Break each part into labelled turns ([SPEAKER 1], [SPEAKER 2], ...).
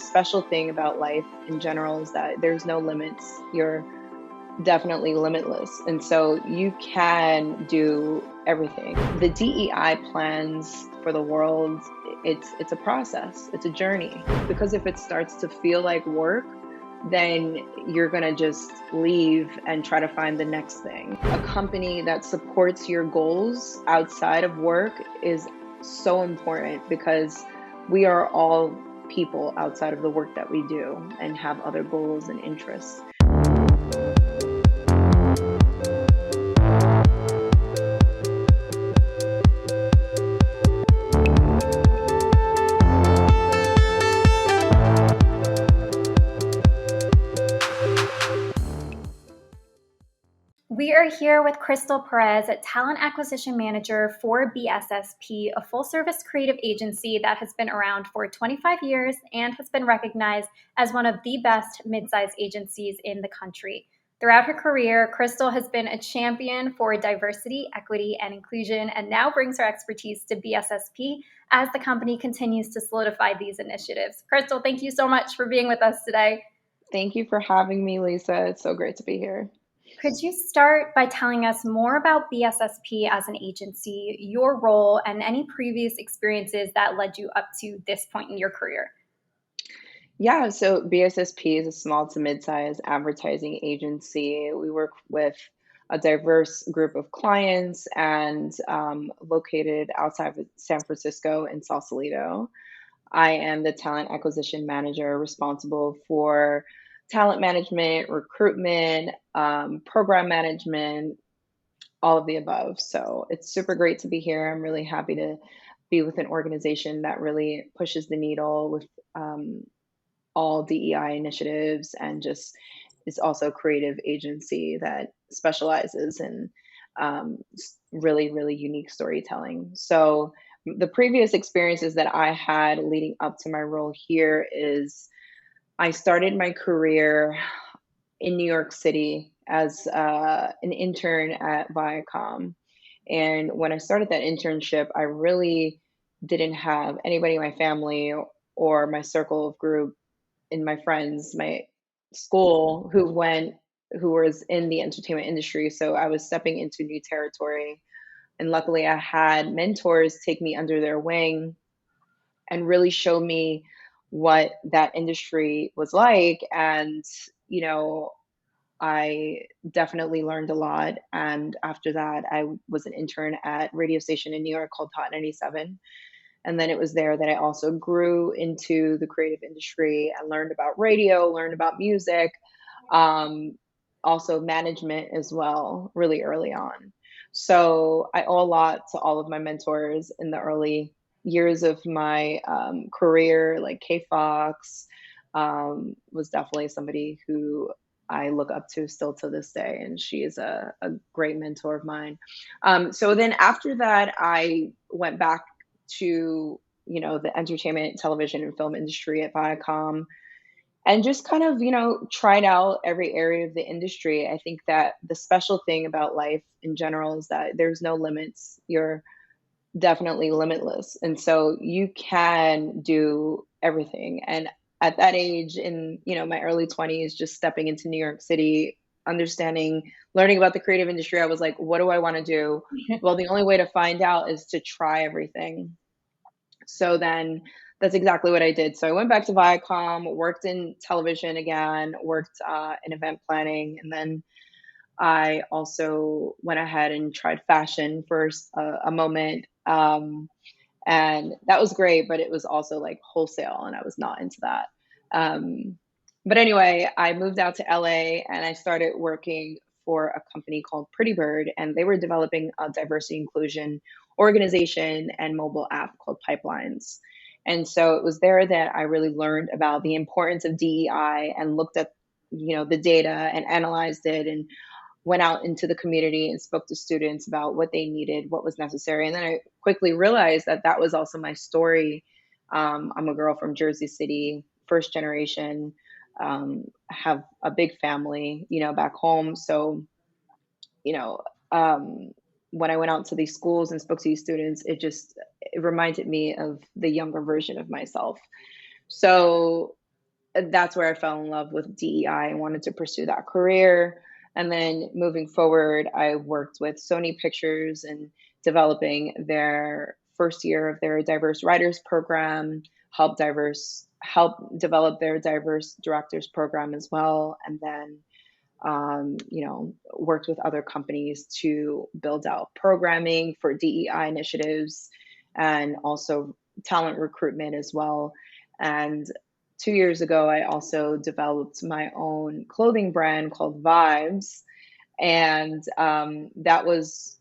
[SPEAKER 1] special thing about life in general is that there's no limits. You're definitely limitless. And so you can do everything. The DEI plans for the world, it's a process. It's a journey. Because if it starts to feel like work, then you're going to just leave and try to find the next thing. A company that supports your goals outside of work is so important because we are all people outside of the work that we do and have other goals and interests.
[SPEAKER 2] We are here with Crystal Perez, a talent acquisition manager for BSSP, a full-service creative agency that has been around for 25 years and has been recognized as one of the best mid-sized agencies in the country. Throughout her career, Crystal has been a champion for diversity, equity, and inclusion, and now brings her expertise to BSSP as the company continues to solidify these initiatives. Crystal, thank you so much for being with us today.
[SPEAKER 1] Thank you for having me, Lisa. It's so great to be here.
[SPEAKER 2] Could you start by telling us more about BSSP as an agency, your role, and any previous experiences that led you up to this point in your career?
[SPEAKER 1] Yeah, so BSSP is a small to mid-sized advertising agency. We work with a diverse group of clients and located outside of San Francisco in Sausalito. I am the talent acquisition manager responsible for talent management, recruitment, program management, all of the above. So it's super great to be here. I'm really happy to be with an organization that really pushes the needle with all DEI initiatives and just is also a creative agency that specializes in really, really unique storytelling. So the previous experiences that I had leading up to my role here is I started my career in New York City as an intern at Viacom. And when I started that internship, I really didn't have anybody in my family or my circle of group and my friends, my school who was in the entertainment industry. So I was stepping into new territory. And luckily I had mentors take me under their wing and really show me what that industry was like. And, you know, I definitely learned a lot. And after that, I was an intern at a radio station in New York called Hot 97. And then it was there that I also grew into the creative industry and learned about radio, learned about music, um, also management as well, really early on. So I owe a lot to all of my mentors in the early years of my career, like K Fox was definitely somebody who I look up to still to this day, and she is a great mentor of mine. So then after that, I went back to the entertainment, television, and film industry at Viacom, and just kind of tried out every area of the industry. I think that the special thing about life in general is that there's no limits. You're definitely limitless, and so you can do everything. And at that age, in my early 20s, just stepping into New York City, understanding, learning about the creative industry, I was like, what do I want to do? Well, the only way to find out is to try everything. So then that's exactly what I did. So I went back to Viacom, worked in television again, worked in event planning, and then I also went ahead and tried fashion for a moment. And that was great, but it was also like wholesale, and I was not into that. But anyway, I moved out to LA and I started working for a company called Pretty Bird, and they were developing a diversity inclusion organization and mobile app called Pipelines. And so it was there that I really learned about the importance of DEI and looked at the data and analyzed it and went out into the community and spoke to students about what they needed, what was necessary. And then I quickly realized that that was also my story. I'm a girl from Jersey City, first generation, have a big family, back home. So, you know, um, when I went out to these schools and spoke to these students, it reminded me of the younger version of myself. So that's where I fell in love with DEI and wanted to pursue that career. And then moving forward, I worked with Sony Pictures and developing their first year of their diverse writers program, help develop their diverse directors program as well, and then worked with other companies to build out programming for DEI initiatives and also talent recruitment as well. And 2 years ago, I also developed my own clothing brand called Vibes. And that was,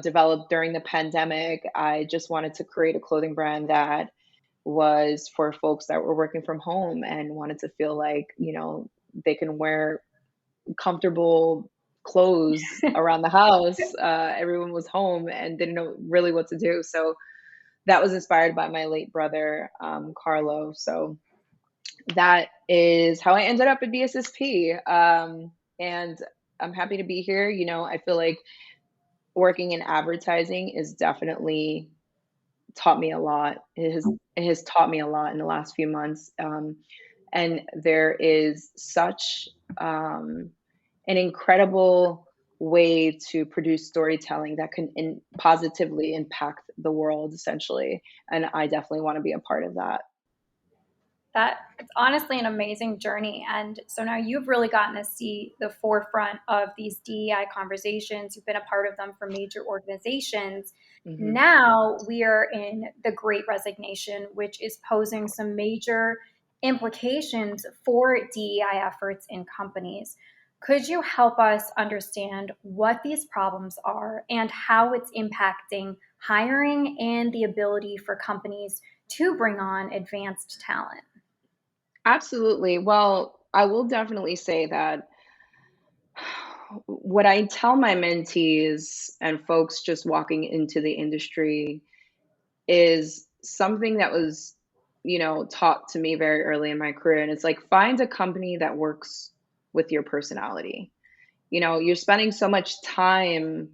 [SPEAKER 1] developed during the pandemic. I just wanted to create a clothing brand that was for folks that were working from home and wanted to feel like, they can wear comfortable clothes around the house. Everyone was home and didn't know really what to do. So that was inspired by my late brother, Carlo. So that is how I ended up at BSSP. And I'm happy to be here. I feel like working in advertising is definitely taught me a lot. It has taught me a lot in the last few months. And there is such an incredible way to produce storytelling that can positively impact the world, essentially. And I definitely want to be a part of that.
[SPEAKER 2] That it's honestly an amazing journey. And so now you've really gotten to see the forefront of these DEI conversations. You've been a part of them for major organizations.
[SPEAKER 1] Hmm.
[SPEAKER 2] Now we are in the Great Resignation, which is posing some major implications for DEI efforts in companies. Could you help us understand what these problems are and how it's impacting hiring and the ability for companies to bring on advanced talent?
[SPEAKER 1] Absolutely. Well, I will definitely say that what I tell my mentees and folks just walking into the industry is something that was, taught to me very early in my career. And it's like, find a company that works with your personality. You're spending so much time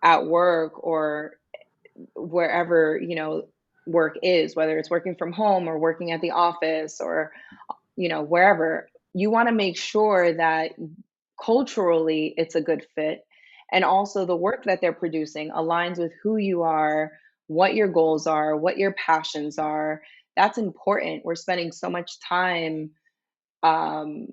[SPEAKER 1] at work or wherever, work is, whether it's working from home or working at the office or, wherever. You want to make sure that culturally it's a good fit, and also the work that they're producing aligns with who you are, what your goals are, what your passions are. That's important. We're spending so much time um,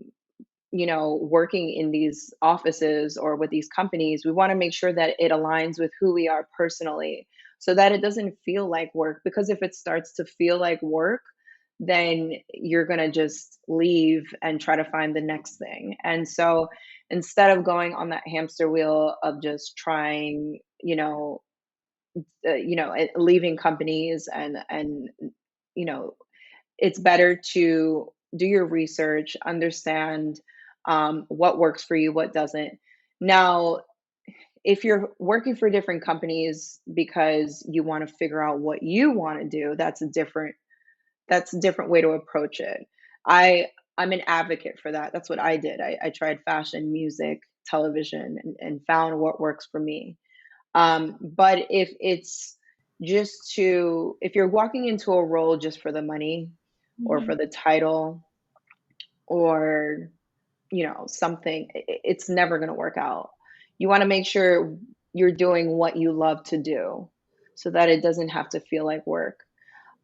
[SPEAKER 1] working in these offices or with these companies. We want to make sure that it aligns with who we are personally so that it doesn't feel like work. Because if it starts to feel like work, then you're going to just leave and try to find the next thing. And so instead of going on that hamster wheel of just trying, leaving companies and, you know, it's better to do your research, understand what works for you, what doesn't. Now, if you're working for different companies because you want to figure out what you want to do, that's a different way to approach it. I I'm an advocate for that. That's what I did. I tried fashion, music, television, and found what works for me. But if you're walking into a role just for the money or
[SPEAKER 2] Mhm.
[SPEAKER 1] for the title or something, it's never going to work out. You want to make sure you're doing what you love to do so that it doesn't have to feel like work.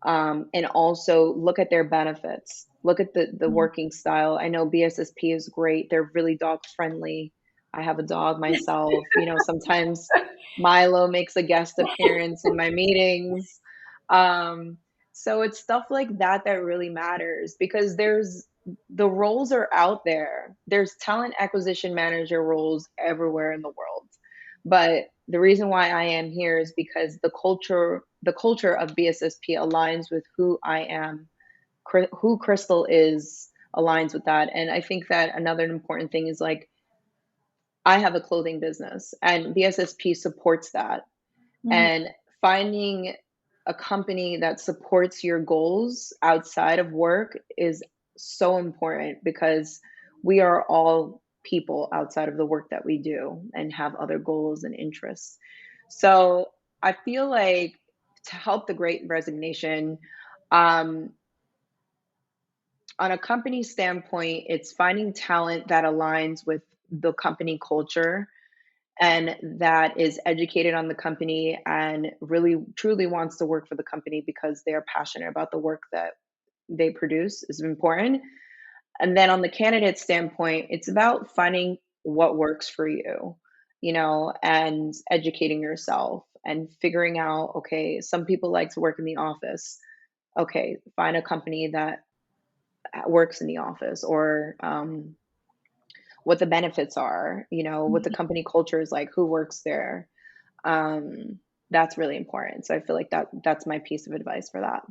[SPEAKER 1] And also look at their benefits. Look at the
[SPEAKER 2] Mhm.
[SPEAKER 1] working style. I know BSSP is great. They're really dog friendly. I have a dog myself. Sometimes Milo makes a guest appearance in my meetings. Um, so it's stuff like that that really matters because the roles are out there. There's talent acquisition manager roles everywhere in the world. But the reason why I am here is because the culture of BSSP aligns with who I am, who Crystal is aligns with that. And I think that another important thing is like I have a clothing business and BSSP supports that.
[SPEAKER 2] Mhm.
[SPEAKER 1] And finding a company that supports your goals outside of work is so important because we are all people outside of the work that we do and have other goals and interests. So I feel like to help the great resignation, um, On a company standpoint, it's finding talent that aligns with the company culture and that is educated on the company and really truly wants to work for the company because they're passionate about the work that they produce is important. And then on the candidate standpoint, it's about finding what works for you, and educating yourself and figuring out, okay, some people like to work in the office. Okay, find a company that works in the office, or what the benefits are, what the company culture is like, who works there. That's really important. So I feel like that's my piece of advice for that.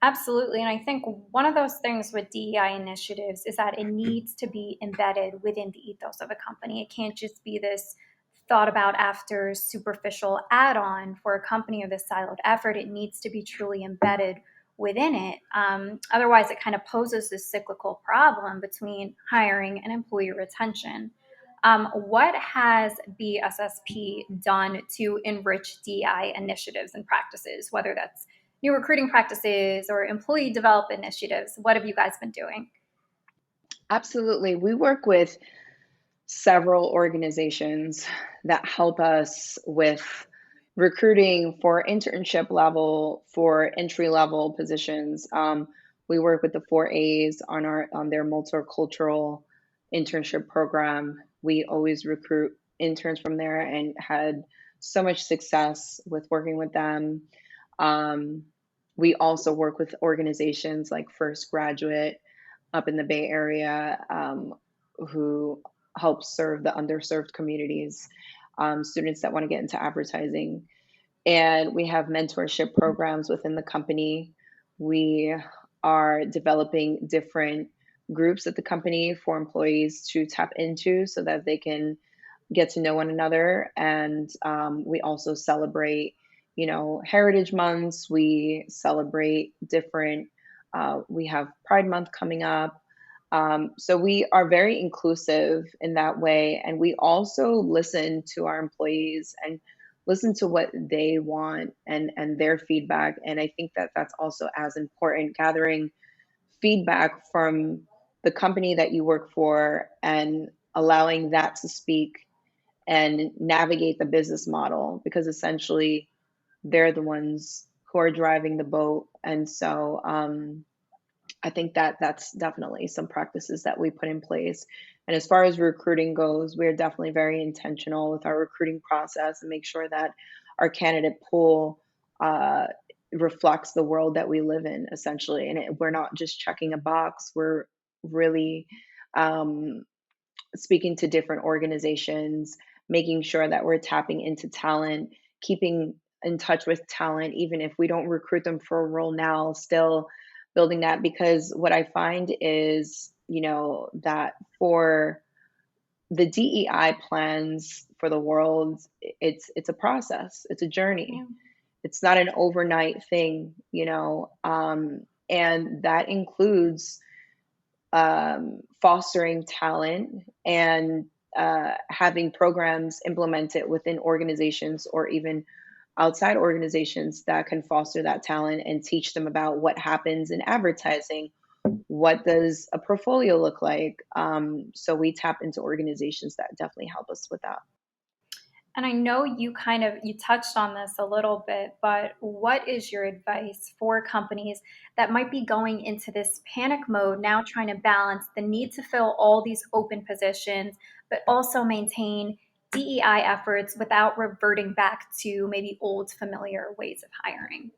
[SPEAKER 2] Absolutely. And I think one of those things with DEI initiatives is that it needs to be embedded within the ethos of a company. It can't just be this thought about after superficial add on for a company or this siloed effort. It needs to be truly embedded within it. Otherwise, it kind of poses this cyclical problem between hiring and employee retention. What has BSSP done to enrich DEI initiatives and practices, whether that's new recruiting practices or employee development initiatives? What have you guys been doing?
[SPEAKER 1] Absolutely. We work with several organizations that help us with recruiting for internship level, for entry level positions. We work with the 4As on their multicultural internship program. We always recruit interns from there and had so much success with working with them. Um, we also work with organizations like First Graduate up in the Bay Area, who help serve the underserved communities, students that want to get into advertising. And we have mentorship programs within the company. We are developing different groups at the company for employees to tap into so that they can get to know one another. And we also celebrate, Heritage Months. We celebrate different, we have Pride Month coming up. So we are very inclusive in that way. And we also listen to our employees and listen to what they want and their feedback. And I think that that's also as important, gathering feedback from the company that you work for and allowing that to speak and navigate the business model, because essentially they're the ones who are driving the boat. And so I think that that's definitely some practices that we put in place. And as far as recruiting goes, we're definitely very intentional with our recruiting process and make sure that our candidate pool uh, reflects the world that we live in, essentially. And we're not just checking a box, we're really um, speaking to different organizations, making sure that we're tapping into talent, keeping in touch with talent, even if we don't recruit them for a role now, still building that. Because what I find is, that for the DEI plans for the world, it's a process, it's a
[SPEAKER 2] Yeah.
[SPEAKER 1] journey. It's not an overnight thing, and that includes fostering talent and having programs implemented within organizations or even outside organizations that can foster that talent and teach them about what happens in advertising. What does a portfolio look like? So we tap into organizations that definitely help us with that.
[SPEAKER 2] And I know you touched on this a little bit, but what is your advice for companies that might be going into this panic mode now, trying to balance the need to fill all these open positions, but also maintain DEI efforts without reverting back to maybe old familiar ways of hiring?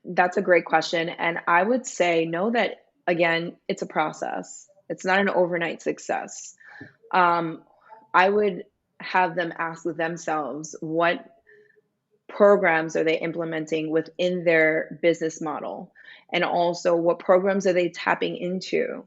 [SPEAKER 1] That's a great question. And I would say, know that, again, it's a process, it's not an overnight success. Um, I would have them ask themselves, what programs are they implementing within their business model? And also, what programs are they tapping into?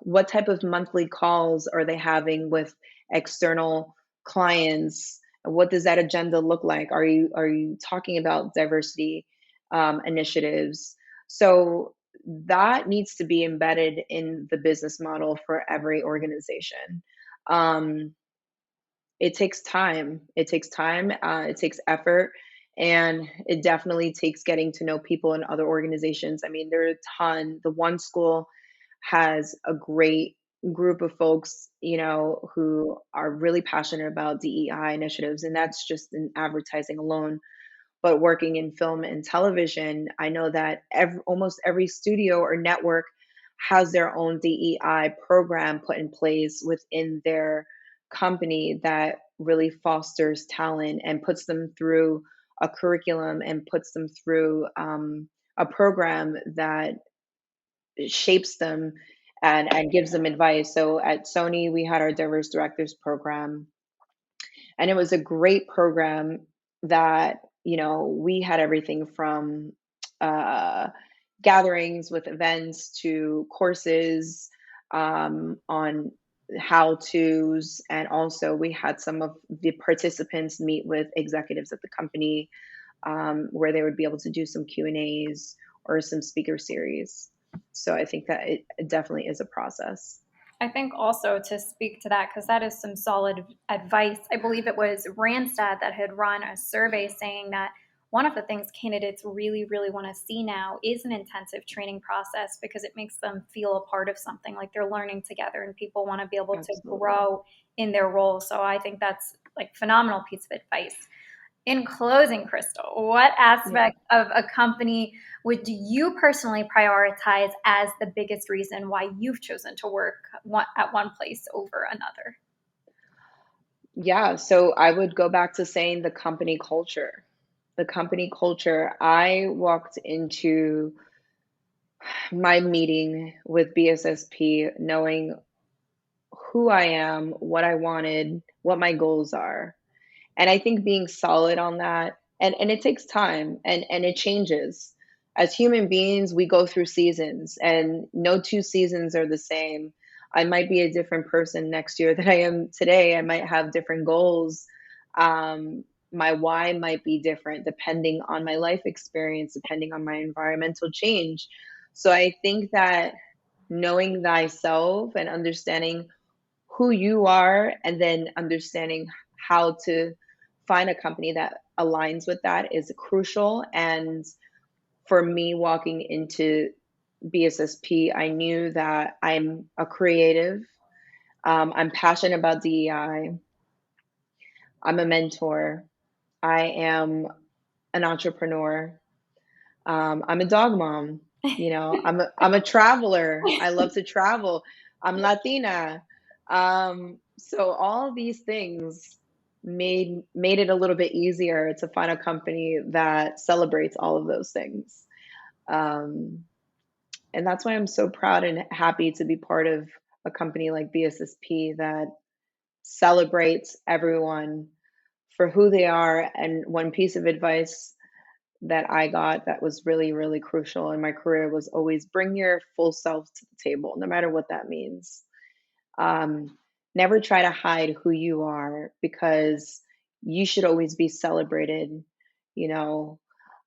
[SPEAKER 1] What type of monthly calls are they having with external clients? What does that agenda look like? Are you talking about diversity initiatives? So that needs to be embedded in the business model for every organization. Um, it takes time. It takes time. It takes effort, And it definitely takes getting to know people in other organizations. I mean, there are a ton. The one school has a great group of folks, who are really passionate about DEI initiatives, and that's just in advertising alone. But working in film and television, I know that almost every studio or network has their own DEI program put in place within their company that really fosters talent and puts them through a curriculum and puts them through a program that shapes them and gives them advice. So at Sony, we had our diverse directors program, and it was a great program that, we had everything from uh, gatherings with events to courses on how to's, and also we had some of the participants meet with executives at the company, where they would be able to do some Q and A's or some speaker series. So I think that it definitely is a process.
[SPEAKER 2] I think also to speak to that, because that is some solid advice. I believe it was Randstad that had run a survey saying that one of the things candidates really, really want to see now is an intensive training process because it makes them feel a part of something, like they're learning together, and people want to be able to
[SPEAKER 1] Absolutely.
[SPEAKER 2] grow in their role. So I think that's like phenomenal piece of advice. In closing, Crystal, what
[SPEAKER 1] Yeah.
[SPEAKER 2] aspect of a company would you personally prioritize as the biggest reason why you've chosen to work at one place over another?
[SPEAKER 1] Yeah. So I would go back to saying the company culture. The company culture. I walked into my meeting with BSSP knowing who I am, what I wanted, what my goals are. And I think being solid on that, and it takes time, and it changes. As human beings, we go through seasons, and no two seasons are the same. I might be a different person next year than I am today. I might have different goals. My why might be different depending on my life experience, depending on my environmental change. So I think that knowing thyself and understanding who you are, and then understanding how to find a company that aligns with that is crucial. And for me, walking into BSSP, I knew that I'm a creative. I'm passionate about DEI. I'm a mentor. I am an entrepreneur. I'm a dog mom. I'm a traveler. I love to travel. I'm Latina. So all these things made it a little bit easier to find a company that celebrates all of those things. Um, and that's why I'm so proud and happy to be part of a company like BSSP that celebrates everyone for who they are. And one piece of advice that I got that was really, really crucial in my career was always bring your full self to the table, no matter what that means. Um, Never try to hide who you are, because you should always be celebrated. You know,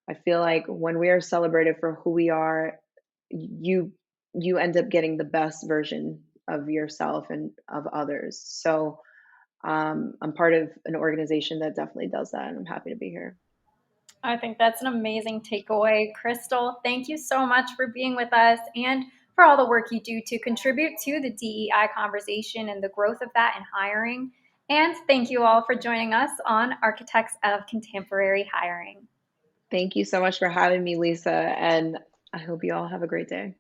[SPEAKER 1] I feel like when we are celebrated for who we are, you you end up getting the best version of yourself and of others. So I'm part of an organization that definitely does that, and I'm happy to be here.
[SPEAKER 2] I think that's an amazing takeaway. Crystal, thank you so much for being with us and for all the work you do to contribute to the DEI conversation and the growth of that in hiring. And thank you all for joining us on Architects of Contemporary Hiring.
[SPEAKER 1] Thank you so much for having me, Lisa, and I hope you all have a great day.